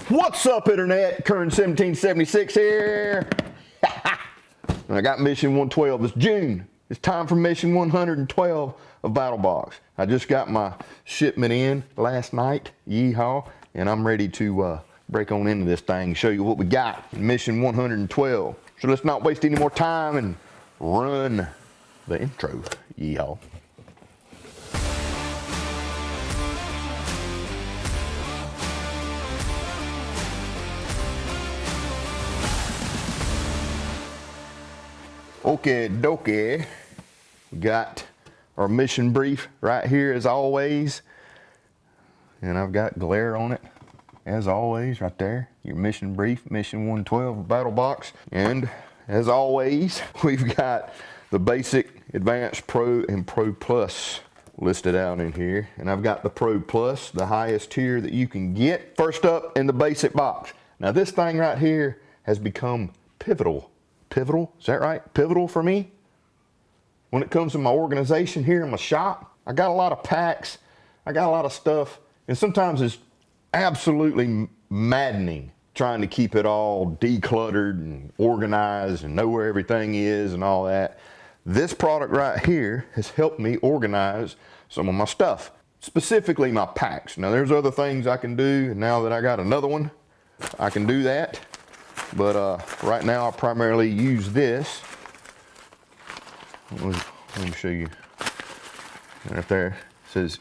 What's up, Internet? Kern 1776 here. I got mission 112. It's June. It's time for mission 112 of Battlbox. I just got my shipment in last night, yeehaw, and I'm ready to break on into this thing and show you what we got in mission 112. So let's not waste any more time and run the intro, yeehaw. Okay, dokie. We got our mission brief right here as always. And I've got glare on it as always right there. Your mission brief, mission 112 Battlbox. And as always, we've got the basic, advanced, pro, and pro plus listed out in here. And I've got the pro plus, the highest tier that you can get. First up in the basic box. Now this thing right here has become pivotal. Pivotal, is that right? Pivotal for me. When it comes to my organization here in my shop, I got a lot of packs, I got a lot of stuff, and sometimes it's absolutely maddening trying to keep it all decluttered and organized and know where everything is and all that. This product right here has helped me organize some of my stuff, specifically my packs. Now there's other things I can do, and now that I got another one, I can do that. But right now I primarily use this. Let me show you. Right there it says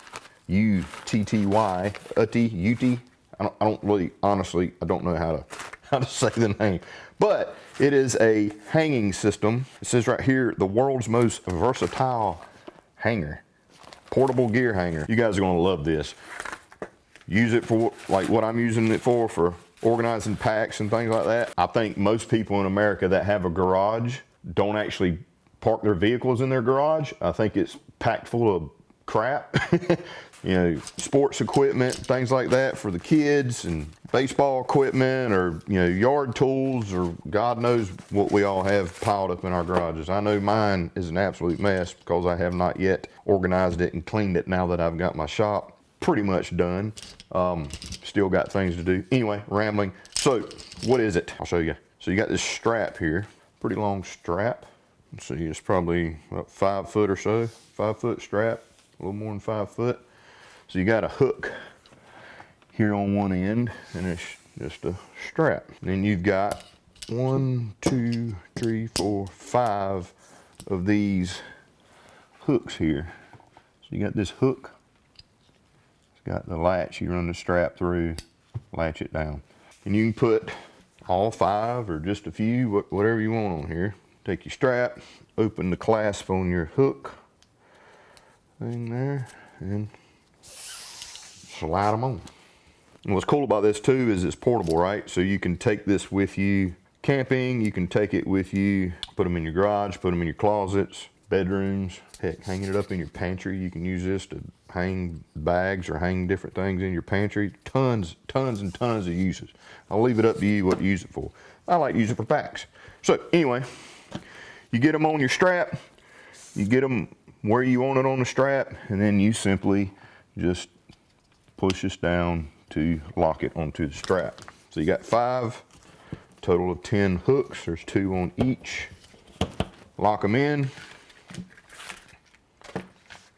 UTTY, UT. I don't really, honestly, I don't know how to say the name. But it is a hanging system. It says right here, the world's most versatile hanger. Portable gear hanger. You guys are gonna love this. Use it for like what I'm using it for organizing packs and things like that. I think most people in America that have a garage don't actually park their vehicles in their garage. I think it's packed full of crap. You know, sports equipment, things like that for the kids, and baseball equipment, or you know, yard tools, or God knows what we all have piled up in our garages. I know mine is an absolute mess because I have not yet organized it and cleaned it now that I've got my shop pretty much done. Still got things to do. Anyway, rambling. So what is it? I'll show you. So you got this strap here, pretty long strap. Let's see, it's probably about 5 foot or so, 5 foot strap, a little more than 5 foot. So you got a hook here on one end, and it's just a strap. Then you've got 1, 2, 3, 4, 5 of these hooks here. So you got this hook. Got the latch, you run the strap through, latch it down. And you can put all 5 or just a few, whatever you want on here. Take your strap, open the clasp on your hook thing there, and slide them on. And what's cool about this too is it's portable, right? So you can take this with you camping, you can take it with you, put them in your garage, put them in your closets, bedrooms, heck, hanging it up in your pantry. You can use this to hang bags or hang different things in your pantry. Tons and tons of uses. I'll leave it up to you what to use it for. I like to use it for packs. So anyway, you get them on your strap, you get them where you want it on the strap, and then you simply just push this down to lock it onto the strap. So you got 5, total of 10 hooks. There's 2 on each. Lock them in.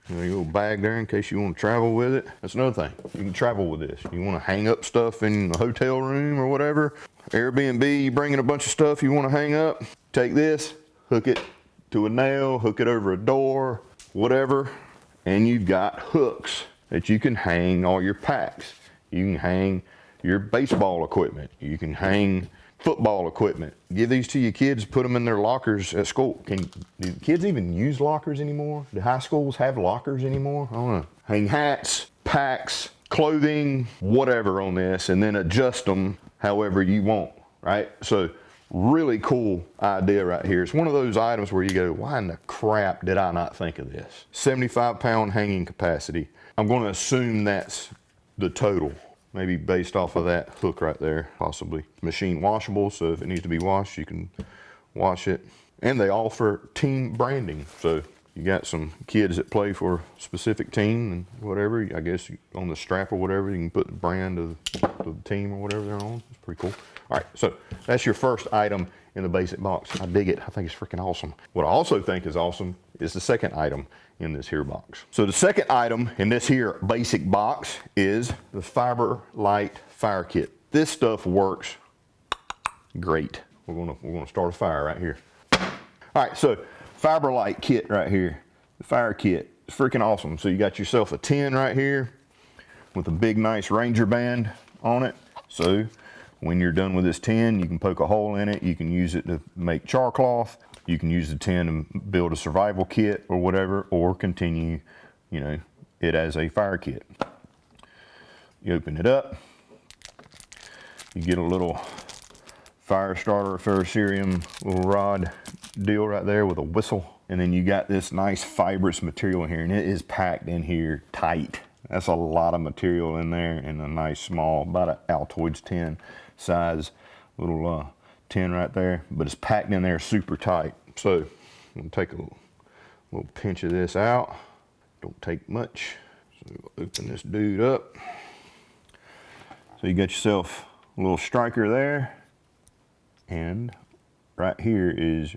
Your little bag there in case you want to travel with it. That's another thing. You can travel with this. You want to hang up stuff in the hotel room or whatever. Airbnb, you bring in a bunch of stuff you want to hang up. Take this, hook it to a nail, hook it over a door, whatever. And you've got hooks that you can hang all your packs. You can hang your baseball equipment. You can hang football equipment. Give these to your kids, put them in their lockers at school. Do kids even use lockers anymore? Do high schools have lockers anymore? I don't know. Hang hats, packs, clothing, whatever on this, and then adjust them however you want, right? So really cool idea right here. It's one of those items where you go, why in the crap did I not think of this? 75-pound hanging capacity. I'm going to assume that's the total. Maybe based off of that hook right there, possibly. Machine washable, so if it needs to be washed, you can wash it. And they offer team branding, so you got some kids that play for a specific team and whatever, I guess on the strap or whatever, you can put the brand of the team or whatever they're on. It's pretty cool. All right, so that's your first item in the basic box. I dig it. I think it's freaking awesome. What I also think is awesome is the second item in this here box. So the second item in this here basic box is the Fiber Light Fire Kit. This stuff works great. We're gonna start a fire right here. All right, so Fiber Light kit right here, the fire kit. It's freaking awesome. So you got yourself a tin right here with a big nice Ranger band on it. So when you're done with this tin, you can poke a hole in it. You can use it to make char cloth. You can use the tin to build a survival kit or whatever, or continue, you know, it as a fire kit. You open it up. You get a little fire starter ferrocerium little rod deal right there with a whistle. And then you got this nice fibrous material in here, and it is packed in here tight. That's a lot of material in there in a nice small, about an Altoids tin size little tin right there, but it's packed in there super tight. So I'm gonna take a little pinch of this out. Don't take much. So we'll open this dude up. So you got yourself a little striker there, and right here is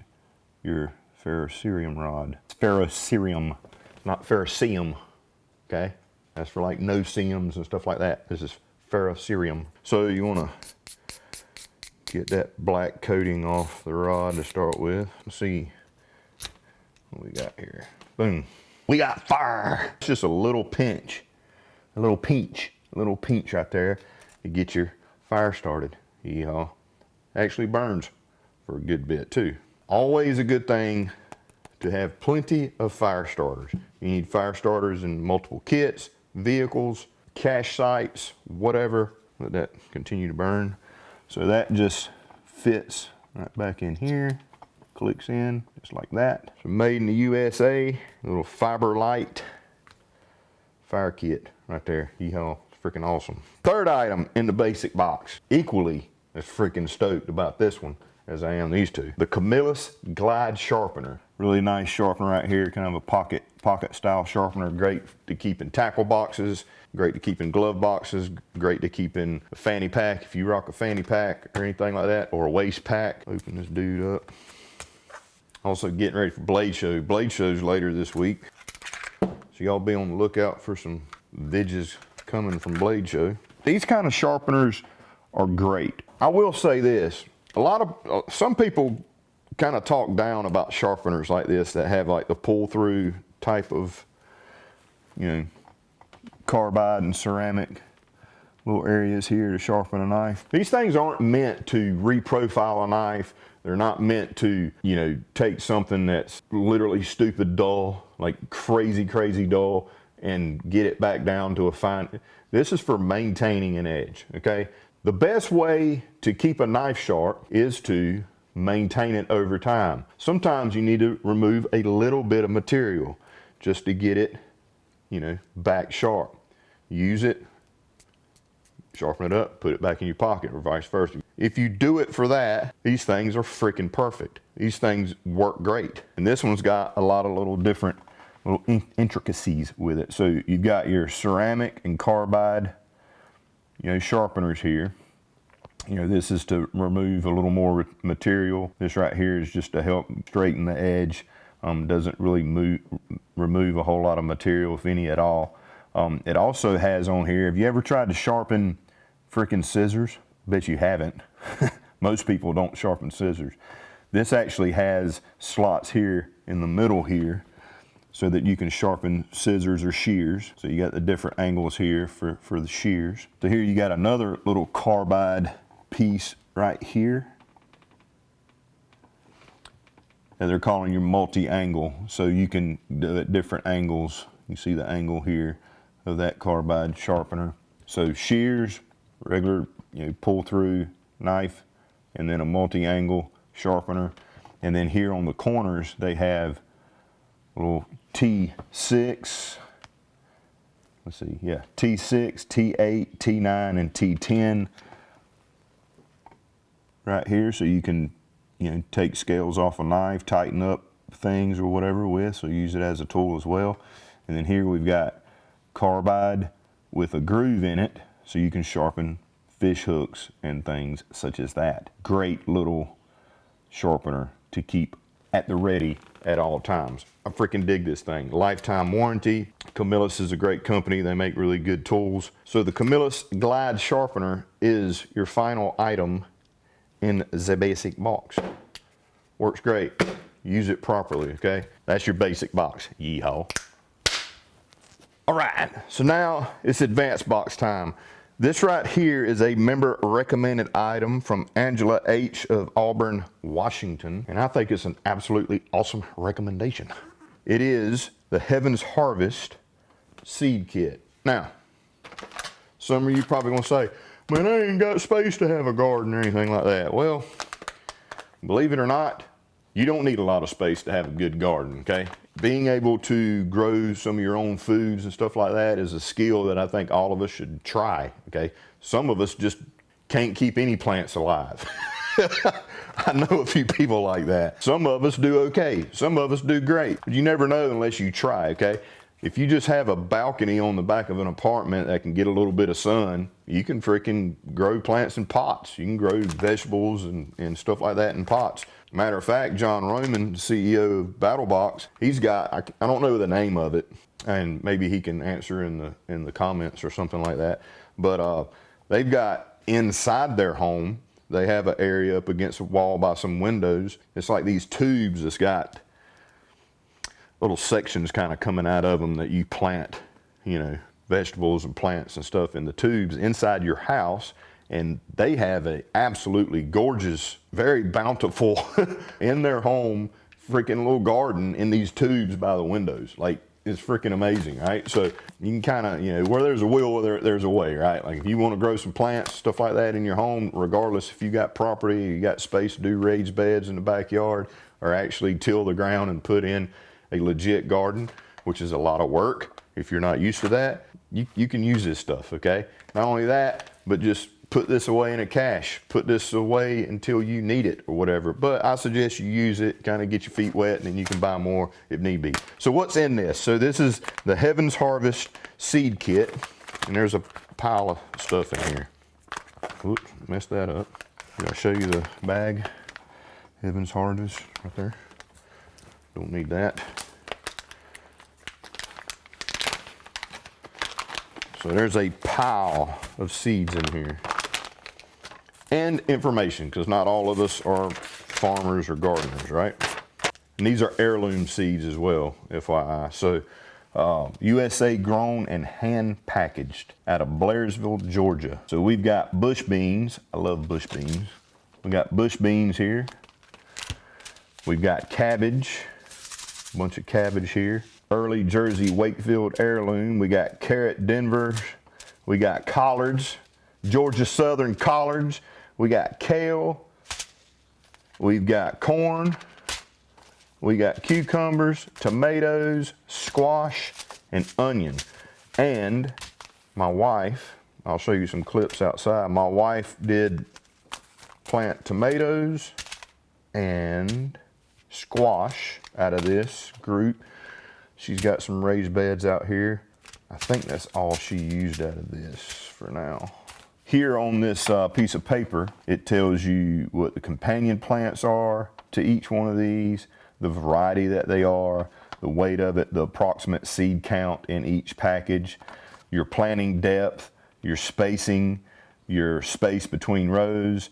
your ferrocerium rod. It's ferrocerium, not ferrocerium, okay? That's for like no-seums and stuff like that. This is ferrocerium. So you wanna get that black coating off the rod to start with. Let's see what we got here. Boom. We got fire. It's just a little pinch, a little pinch right there to get your fire started. Actually burns for a good bit too. Always a good thing to have plenty of fire starters. You need fire starters in multiple kits, vehicles, cache sites, whatever. Let that continue to burn. So that just fits right back in here, clicks in just like that. So made in the USA, a little Fiber Light fire kit right there. Yeehaw, it's freaking awesome. Third item in the basic box, equally as freaking stoked about this one as I am these two. The Camillus Glide Sharpener. Really nice sharpener right here, kind of a pocket style sharpener. Great to keep in tackle boxes, great to keep in glove boxes, great to keep in a fanny pack if you rock a fanny pack or anything like that, or a waist pack. Open this dude up. Also getting ready for Blade Show. Blade Show's later this week, so y'all be on the lookout for some vidges coming from Blade Show. These kind of sharpeners are great. I will say this, some people kind of talk down about sharpeners like this that have like the pull through type of, you know, carbide and ceramic little areas here to sharpen a knife. These things aren't meant to reprofile a knife. They're not meant to, you know, take something that's literally stupid dull, like crazy dull, and get it back down to a fine. This is for maintaining an edge, okay? The best way to keep a knife sharp is to maintain it over time. Sometimes you need to remove a little bit of material just to get it, you know, back sharp. Use it, sharpen it up, put it back in your pocket, or vice versa. If you do it for that, these things are freaking perfect. These things work great. And this one's got a lot of little different little intricacies with it. So you've got your ceramic and carbide, you know, sharpeners here. You know, this is to remove a little more material. This right here is just to help straighten the edge. Doesn't really remove a whole lot of material, if any at all. It also has on here, have you ever tried to sharpen freaking scissors? Bet you haven't. Most people don't sharpen scissors. This actually has slots here in the middle here so that you can sharpen scissors or shears. So you got the different angles here for the shears. So here you got another little carbide piece right here that they're calling your multi-angle. So you can do it at different angles. You see the angle here of that carbide sharpener. So shears, regular, you know, pull through knife, and then a multi-angle sharpener. And then here on the corners they have a little T6, let's see, yeah, T6, T8, T9, and T10 right here. So you can, you know, take scales off a knife, tighten up things or whatever with, so use it as a tool as well. And then here we've got carbide with a groove in it, so you can sharpen fish hooks and things such as that. Great little sharpener to keep at the ready at all times. I freaking dig this thing. Lifetime warranty. Camillus is a great company. They make really good tools. So the Camillus Glide Sharpener is your final item in the basic box. Works great. Use it properly, okay? That's your basic box. Yeehaw. All right, so now it's advanced box time. This right here is a member recommended item from Angela H. of Auburn, Washington, and I think it's an absolutely awesome recommendation. It is the Heaven's Harvest Seed Kit. Now, some of you probably gonna say, man, I ain't got space to have a garden or anything like that. Well, believe it or not, you don't need a lot of space to have a good garden, okay? Being able to grow some of your own foods and stuff like that is a skill that I think all of us should try, okay? Some of us just can't keep any plants alive. I know a few people like that. Some of us do okay. Some of us do great. But you never know unless you try, okay? If you just have a balcony on the back of an apartment that can get a little bit of sun, you can freaking grow plants in pots. You can grow vegetables and stuff like that in pots. Matter of fact, John Roman, CEO of Battlbox, he's got, I don't know the name of it, and maybe he can answer in the comments or something like that, but they've got inside their home, they have an area up against a wall by some windows. It's like these tubes that's got little sections kind of coming out of them that you plant, you know, vegetables and plants and stuff in the tubes inside your house. And they have a absolutely gorgeous, very bountiful in their home, freaking little garden in these tubes by the windows. Like, it's freaking amazing, right? So you can kind of, you know, where there's a will, there's a way, right? Like if you want to grow some plants, stuff like that in your home, regardless if you got property, you got space to do raised beds in the backyard, or actually till the ground and put in a legit garden, which is a lot of work. If you're not used to that, you can use this stuff, okay? Not only that, but just put this away in a cache. Put this away until you need it or whatever. But I suggest you use it, kind of get your feet wet, and then you can buy more if need be. So what's in this? So this is the Heaven's Harvest Seed Kit, and there's a pile of stuff in here. Oops, messed that up. I'll show you the bag. Heaven's Harvest right there. Don't need that. So there's a pile of seeds in here. And information, because not all of us are farmers or gardeners, right? And these are heirloom seeds as well, FYI. So USA grown and hand packaged out of Blairsville, Georgia. So we've got bush beans. I love bush beans. We got bush beans here. We've got cabbage, a bunch of cabbage here. Early Jersey Wakefield heirloom. We got carrot Denver. We got collards, Georgia Southern collards. We got kale. We've got corn. We got cucumbers, tomatoes, squash, and onion. And my wife, I'll show you some clips outside. My wife did plant tomatoes and squash out of this group. She's got some raised beds out here. I think that's all she used out of this for now. Here on this piece of paper, it tells you what the companion plants are to each one of these, the variety that they are, the weight of it, the approximate seed count in each package, your planting depth, your spacing, your space between rows,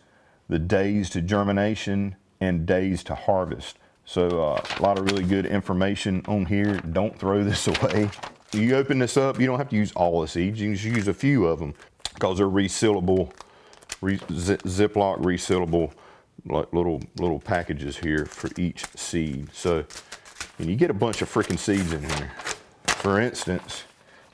the days to germination, and days to harvest. So a lot of really good information on here. Don't throw this away. You open this up, you don't have to use all the seeds. You can just use a few of them because they're resealable, Ziploc resealable, like little packages here for each seed. So, and you get a bunch of freaking seeds in here. For instance,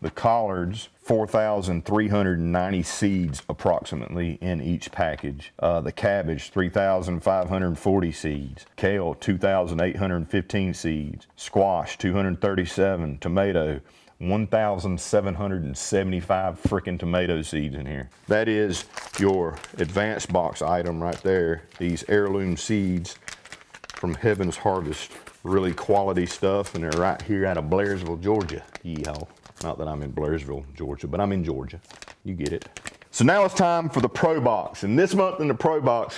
the collards, 4,390 seeds approximately in each package. The cabbage, 3,540 seeds. Kale, 2,815 seeds. Squash, 237. Tomato, 1,775 freaking tomato seeds in here. That is your advanced box item right there. These heirloom seeds from Heaven's Harvest really quality stuff, and they're right here out of Blairsville, Georgia. Yeehaw. Not that I'm in Blairsville, Georgia, but I'm in Georgia. You get it. So now it's time for the Pro Box. And this month in the Pro Box,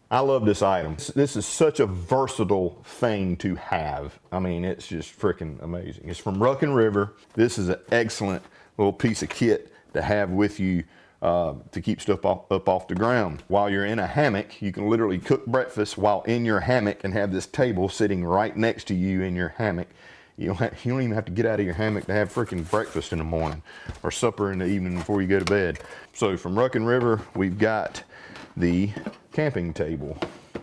I love this item. This is such a versatile thing to have. I mean, it's just freaking amazing. It's from Ruck and River. This is an excellent little piece of kit to have with you to keep stuff up off the ground. While you're in a hammock, you can literally cook breakfast while in your hammock and have this table sitting right next to you in your hammock. You don't even have to get out of your hammock to have freaking breakfast in the morning or supper in the evening before you go to bed. So from Ruck and River, we've got the camping table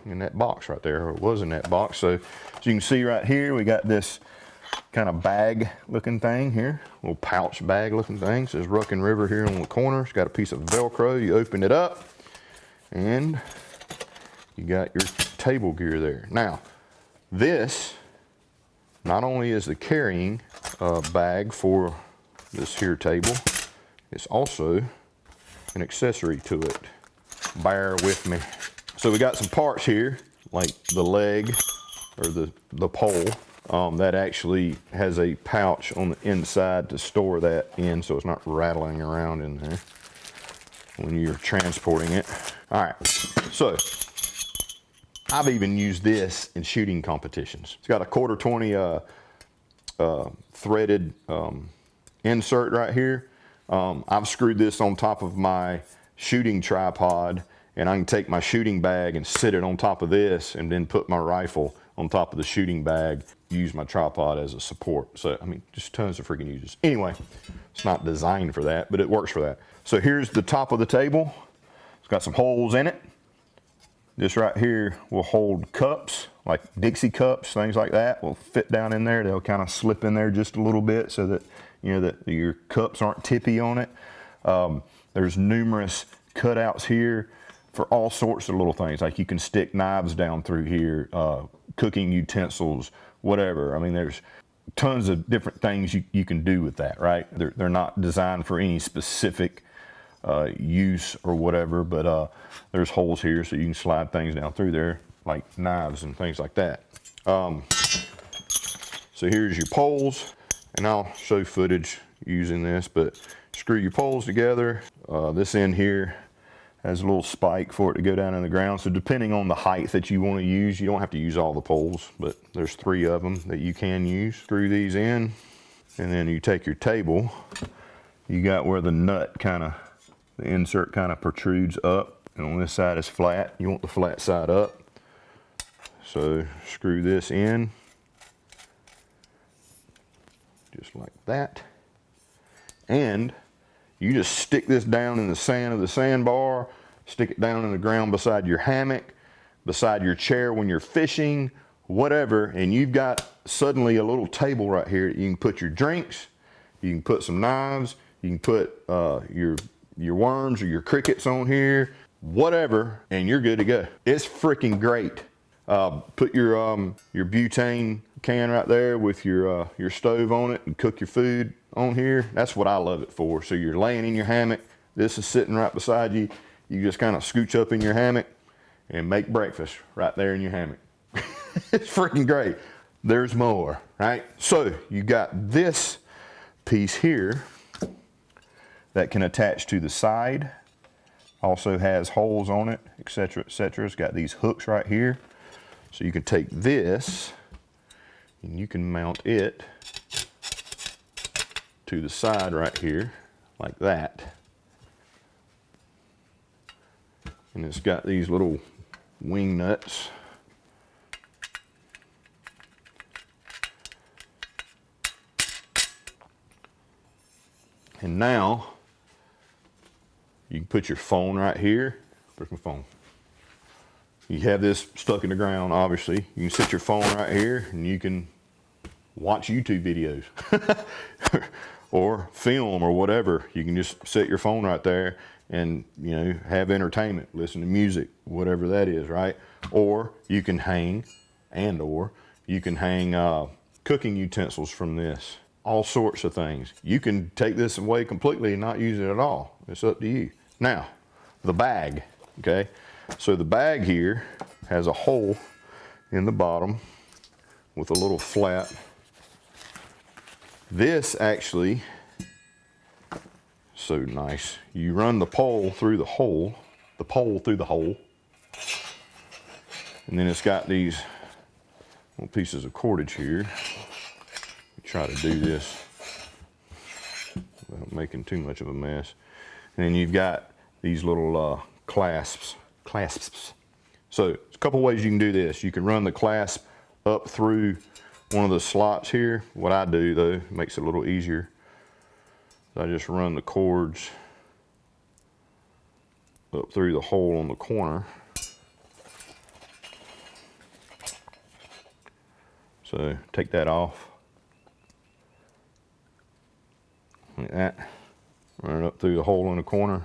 in that box right there, or it was in that box. So as you can see right here, we got this kind of bag looking thing here, little pouch bag looking thing. It says Ruck and River here on the corner. It's got a piece of Velcro. You open it up and you got your table gear there. Now, this not only is the carrying bag for this here table, it's also an accessory to it. Bear with me. So we got some parts here, like the leg or the pole, that actually has a pouch on the inside to store that in so it's not rattling around in there when you're transporting it. All right, so I've even used this in shooting competitions. It's got a 1/4 20 threaded insert right here. I've screwed this on top of my shooting tripod, and I can take my shooting bag and sit it on top of this and then put my rifle on top of the shooting bag, use my tripod as a support. So, I mean, just tons of freaking uses. Anyway, it's not designed for that, but it works for that. So here's the top of the table. It's got some holes in it. This right here will hold cups, like Dixie cups, things like that, will fit down in there. They'll kind of slip in there just a little bit so that, you know, that your cups aren't tippy on it. There's numerous cutouts here for all sorts of little things. Like you can stick knives down through here, cooking utensils, whatever. I mean, there's tons of different things you can do with that, right? They're not designed for any specific use or whatever, but there's holes here so you can slide things down through there, like knives and things like that. So here's your poles, and I'll show footage using this, but screw your poles together. This end here has a little spike for it to go down in the ground. So depending on the height that you want to use, you don't have to use all the poles, but there's 3 of them that you can use. Screw these in, and then you take your table. You got where the nut the insert kind of protrudes up, and on this side is flat. You want the flat side up. So screw this in, just like that. And you just stick this down in the sand of the sandbar, stick it down in the ground beside your hammock, beside your chair when you're fishing, whatever, and you've got suddenly a little table right here. You can put your drinks, you can put some knives, you can put your worms or your crickets on here, whatever, and you're good to go. It's freaking great. Put your butane can right there with your stove on it and cook your food on here. That's what I love it for. So you're laying in your hammock, this is sitting right beside you. You just kind of scooch up in your hammock and make breakfast right there in your hammock. It's freaking great. There's more, right? So you got this piece here that can attach to the side. Also has holes on it, etc., etc. It's got these hooks right here. So you can take this and you can mount it to the side right here, like that. And it's got these little wing nuts. And now you can put your phone right here. Where's my phone? You have this stuck in the ground, obviously. You can set your phone right here and you can watch YouTube videos or film or whatever. You can just set your phone right there and, you know, have entertainment, listen to music, whatever that is, right? Or you can hang, cooking utensils from this. All sorts of things. You can take this away completely and not use it at all. It's up to you. Now, the bag, okay? So the bag here has a hole in the bottom with a little flat. This actually, so nice. You run the pole through the hole, and then it's got these little pieces of cordage here. Try to do this without making too much of a mess. And then you've got these little clasps. So there's a couple ways you can do this. You can run the clasp up through one of the slots here. What I do though, makes it a little easier. I just run the cords up through the hole on the corner. So take that off. Like that. Run it up through the hole in the corner.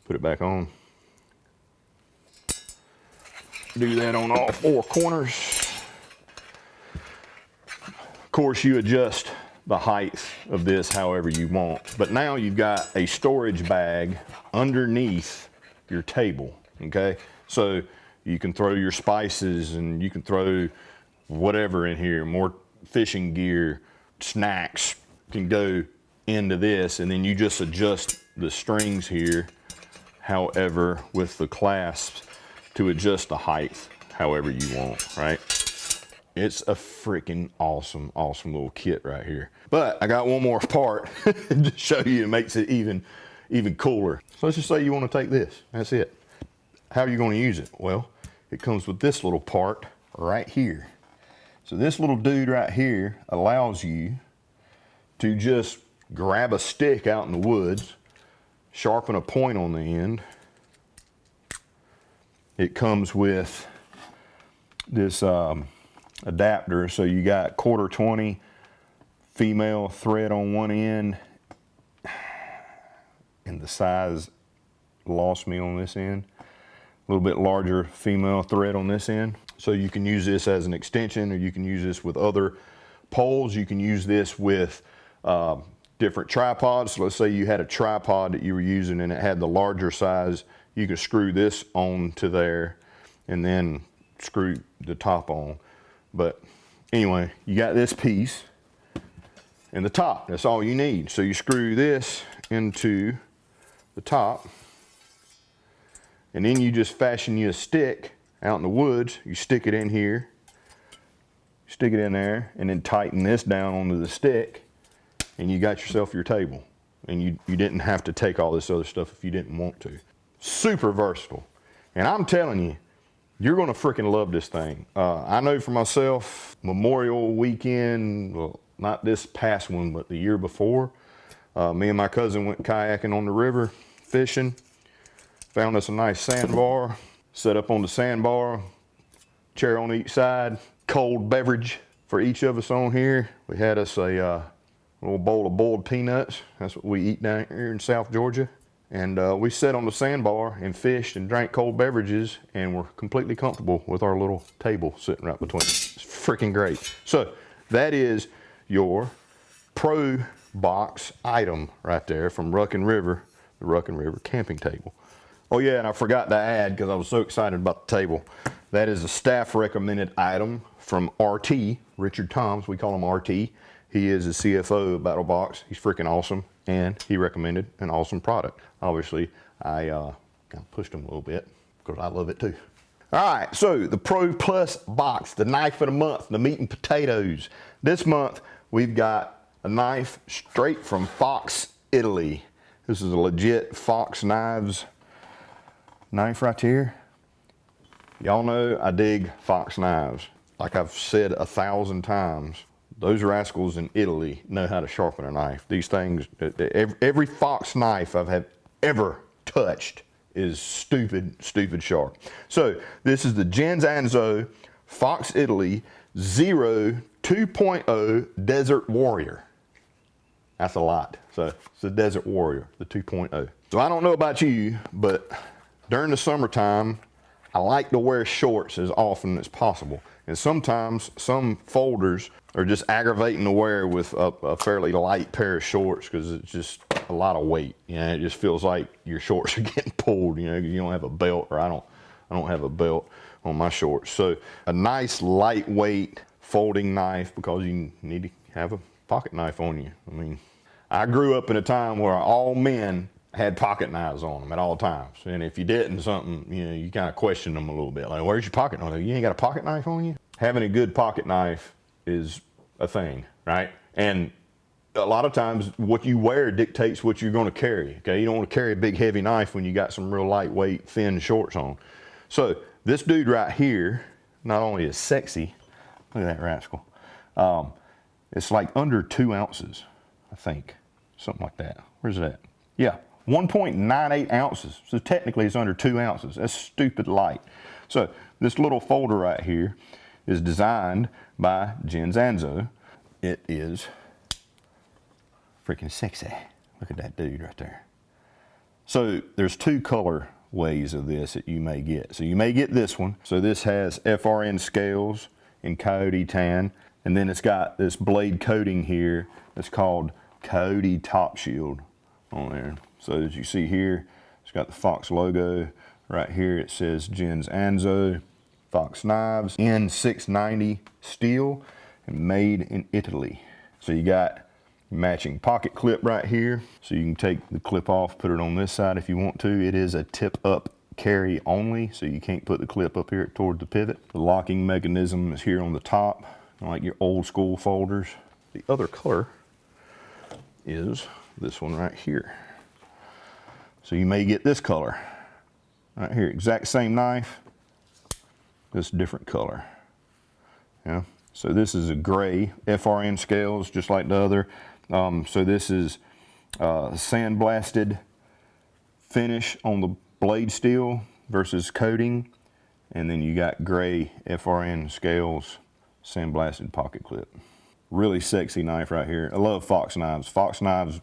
Put it back on. Do that on all 4 corners. Of course, you adjust the height of this however you want. But now you've got a storage bag underneath your table, okay? So you can throw your spices and you can throw whatever in here, more fishing gear, snacks can go into this, and then you just adjust the strings here, however, with the clasps to adjust the height however you want, right? It's a freaking awesome little kit right here. But I got one more part to show you. It makes it even cooler. So let's just say you want to take this. That's it. How are you going to use it? Well, it comes with this little part right here. So this little dude right here allows you to just grab a stick out in the woods, sharpen a point on the end. It comes with this adapter, so you got 1/4-20 female thread on one end, and the size lost me on this end. A little bit larger female thread on this end. So you can use this as an extension, or you can use this with other poles. You can use this with different tripods. So let's say you had a tripod that you were using and it had the larger size. You could screw this on to there and then screw the top on. But anyway, you got this piece and the top. That's all you need. So you screw this into the top, and then you just fashion you a stick out in the woods. You stick it in here, stick it in there, and then tighten this down onto the stick, and you got yourself your table. And you didn't have to take all this other stuff if you didn't want to. Super versatile. And I'm telling you, you're gonna freaking love this thing. I know for myself, Memorial weekend, well, not this past one, but the year before, me and my cousin went kayaking on the river, fishing, found us a nice sandbar, set up on the sandbar, chair on each side, cold beverage for each of us on here. We had us a little bowl of boiled peanuts. That's what we eat down here in South Georgia. And we sat on the sandbar and fished and drank cold beverages, and were completely comfortable with our little table sitting right between us. It's freaking great. So that is your Pro Box item right there from Ruckin River, the Ruckin River camping table. Oh yeah, and I forgot to add, because I was so excited about the table, that is a staff recommended item from RT, Richard Toms. We call him RT. He is the CFO of Battlbox. He's freaking awesome, and he recommended an awesome product. Obviously, I kind of pushed him a little bit because I love it too. All right, so the Pro Plus box, the knife of the month, the meat and potatoes. This month, we've got a knife straight from Fox, Italy. This is a legit Fox Knives knife right here. Y'all know I dig Fox Knives. Like I've said 1,000 times, those rascals in Italy know how to sharpen a knife. These things, every Fox knife I've ever touched is stupid sharp. So this is the Genzanzo Fox Italy Zero 2.0 Desert Warrior. That's a lot. So it's the Desert Warrior, the 2.0. So I don't know about you, but during the summertime, I like to wear shorts as often as possible. And sometimes some folders are just aggravating to wear with a fairly light pair of shorts, because it's just a lot of weight. You know, it just feels like your shorts are getting pulled. You know, you don't have a belt, or I don't have a belt. on my shorts. So a nice lightweight folding knife, because you need to have a pocket knife on you. I mean, I grew up in a time where all men had pocket knives on them at all times. And if you didn't, something, you know, you kind of questioned them a little bit. Like, where's your pocket knife? You ain't got a pocket knife on you? Having a good pocket knife is a thing, right? And a lot of times what you wear dictates what you're going to carry, okay? You don't want to carry a big heavy knife when you got some real lightweight thin shorts on. So this dude right here not only is sexy, look at that rascal, it's like under 2 ounces, I think, something like that. Where's it at? Yeah, 1.98 ounces. So technically it's under 2 ounces. That's stupid light. So this little folder right here is designed by Genzanzo. It is freaking sexy. Look at that dude right there. So there's 2 color ways of this that you may get. So you may get this one. So this has FRN scales in coyote tan, and then it's got this blade coating here that's called Coyote Top Shield on there. So as you see here, it's got the Fox logo. Right here it says Genzanzo Fox Knives N690 steel and made in Italy. So you got matching pocket clip right here, so you can take the clip off, put it on this side if you want to. It is a tip up carry only, so you can't put the clip up here toward the pivot. The locking mechanism is here on the top, like your old school folders. The other color is this one right here. So you may get this color right here, exact same knife, this different color. Yeah. So this is a gray FRN scales, just like the other. So this is sandblasted finish on the blade steel versus coating. And then you got gray FRN scales, sandblasted pocket clip. Really sexy knife right here. I love Fox knives. Fox knives,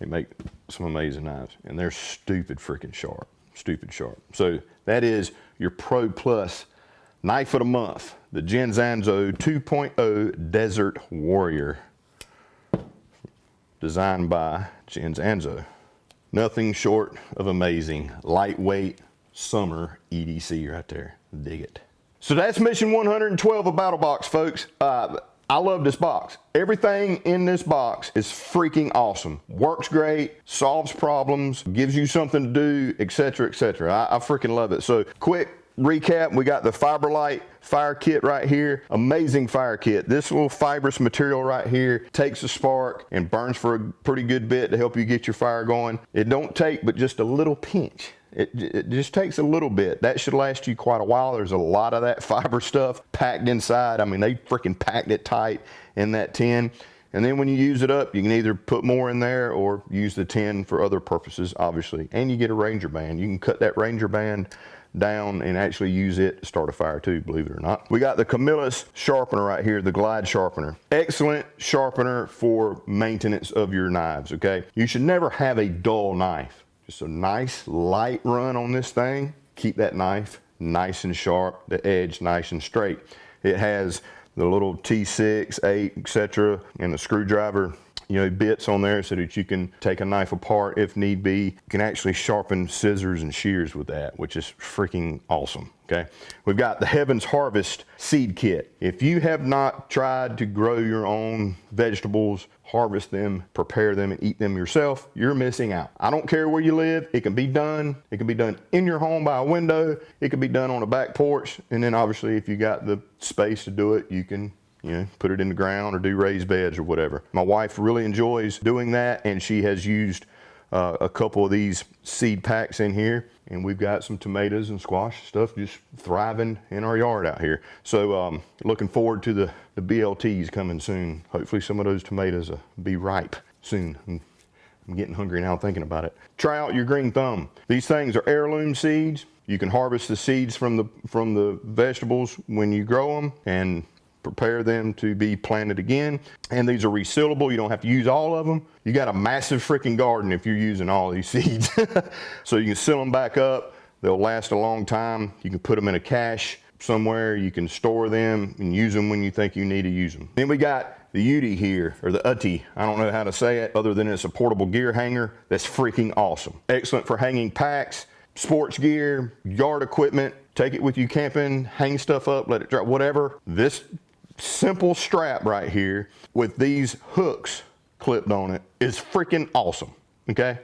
they make some amazing knives. And they're stupid freaking sharp. Stupid sharp. So that is your Pro Plus Knife of the Month, the Genzanzo 2.0 Desert Warrior, designed by Genzanzo. Nothing short of amazing. Lightweight summer EDC right there. Dig it. So that's mission 112 of Battlbox, folks. I love this box. Everything in this box is freaking awesome. Works great, solves problems, gives you something to do, etc., etc. I freaking love it. So quick recap, we got the Fiberlight fire kit right here. Amazing fire kit. This little fibrous material right here takes a spark and burns for a pretty good bit to help you get your fire going. It don't take but just a little pinch. It just takes a little bit. That should last you quite a while. There's a lot of that fiber stuff packed inside. I mean, they freaking packed it tight in that tin. And then when you use it up, you can either put more in there or use the tin for other purposes, obviously. And you get a Ranger band. You can cut that Ranger band down and actually use it to start a fire too, believe it or not. We got the Camillus sharpener right here, the Glide sharpener. Excellent sharpener for maintenance of your knives, okay? You should never have a dull knife. Just a nice light run on this thing. Keep that knife nice and sharp, the edge nice and straight. It has the little T6, 8, etc., and the screwdriver, you know, bits on there so that you can take a knife apart if need be. You can actually sharpen scissors and shears with that, which is freaking awesome, okay? We've got the Heaven's Harvest seed kit. If you have not tried to grow your own vegetables, harvest them, prepare them, and eat them yourself, you're missing out. I don't care where you live, it can be done. It can be done in your home by a window. It can be done on a back porch. And then obviously if you got the space to do it, you can, you know, put it in the ground or do raised beds or whatever. My wife really enjoys doing that, and she has used a couple of these seed packs in here, and we've got some tomatoes and squash stuff just thriving in our yard out here. So looking forward to the BLTs coming soon. Hopefully some of those tomatoes will be ripe soon. I'm getting hungry now thinking about it. Try out your green thumb. These things are heirloom seeds. You can harvest the seeds from the vegetables when you grow them and prepare them to be planted again. And these are resealable. You don't have to use all of them. You got a massive freaking garden if you're using all these seeds. So you can seal them back up. They'll last a long time. You can put them in a cache somewhere. You can store them and use them when you think you need to use them. Then we got the Uti here, or the Uti. I don't know how to say it other than it's a portable gear hanger. That's freaking awesome. Excellent for hanging packs, sports gear, yard equipment, take it with you camping, hang stuff up, let it dry, whatever. This simple strap right here with these hooks clipped on it is freaking awesome, okay?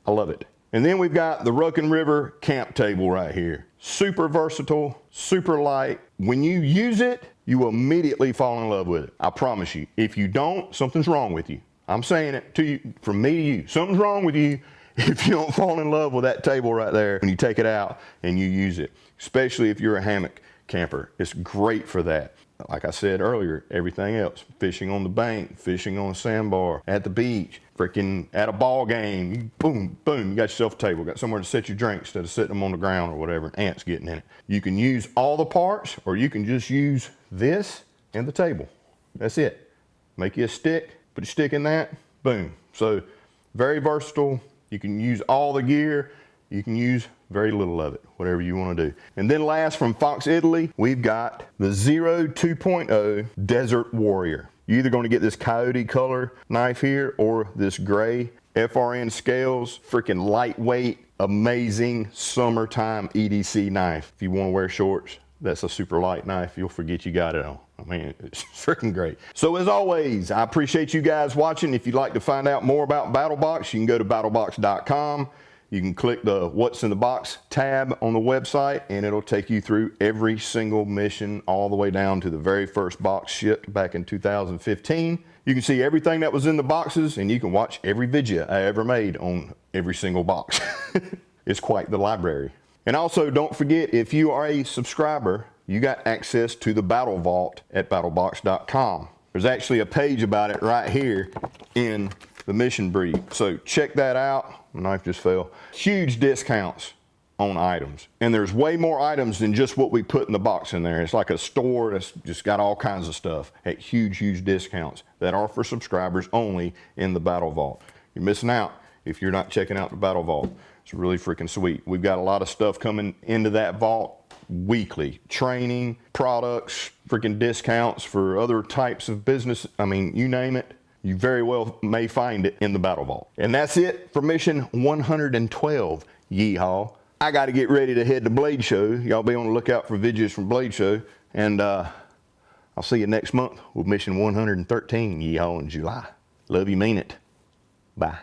I love it. And then we've got the Ruckin River camp table right here. Super versatile, super light. When you use it, you will immediately fall in love with it. I promise you. If you don't, something's wrong with you. I'm saying it to you, from me to you. Something's wrong with you if you don't fall in love with that table right there when you take it out and you use it, especially if you're a hammock camper. It's great for that. Like I said earlier, everything else, fishing on the bank, fishing on a sandbar, at the beach, freaking at a ball game, you, boom, boom, you got yourself a table, got somewhere to set your drinks instead of sitting them on the ground or whatever, and ants getting in it. You can use all the parts, or you can just use this and the table. That's it. Make you a stick, put a stick in that, boom. So very versatile. You can use all the gear. You can use very little of it, whatever you want to do. And then last, from Fox Italy, we've got the Zero 2.0 Desert Warrior. You're either going to get this coyote color knife here or this gray FRN scales, freaking lightweight, amazing summertime EDC knife. If you want to wear shorts, that's a super light knife. You'll forget you got it on. I mean, it's freaking great. So as always, I appreciate you guys watching. If you'd like to find out more about Battlbox, you can go to battlbox.com. You can click the What's in the Box tab on the website, and it'll take you through every single mission all the way down to the very first box shipped back in 2015. You can see everything that was in the boxes, and you can watch every video I ever made on every single box. It's quite the library. And also, don't forget, if you are a subscriber, you got access to the Battle Vault at battlebox.com. There's actually a page about it right here in the mission brief. So check that out. My knife just fell. Huge discounts on items. And there's way more items than just what we put in the box in there. It's like a store that's just got all kinds of stuff at huge, huge discounts that are for subscribers only in the Battle Vault. You're missing out if you're not checking out the Battle Vault. It's really freaking sweet. We've got a lot of stuff coming into that vault weekly. Training, products, freaking discounts for other types of business. I mean, you name it. You very well may find it in the Battle Vault. And that's it for mission 112. Yeehaw. I got to get ready to head to Blade Show. Y'all be on the lookout for videos from Blade Show. And I'll see you next month with mission 113. Yeehaw in July. Love you, mean it. Bye.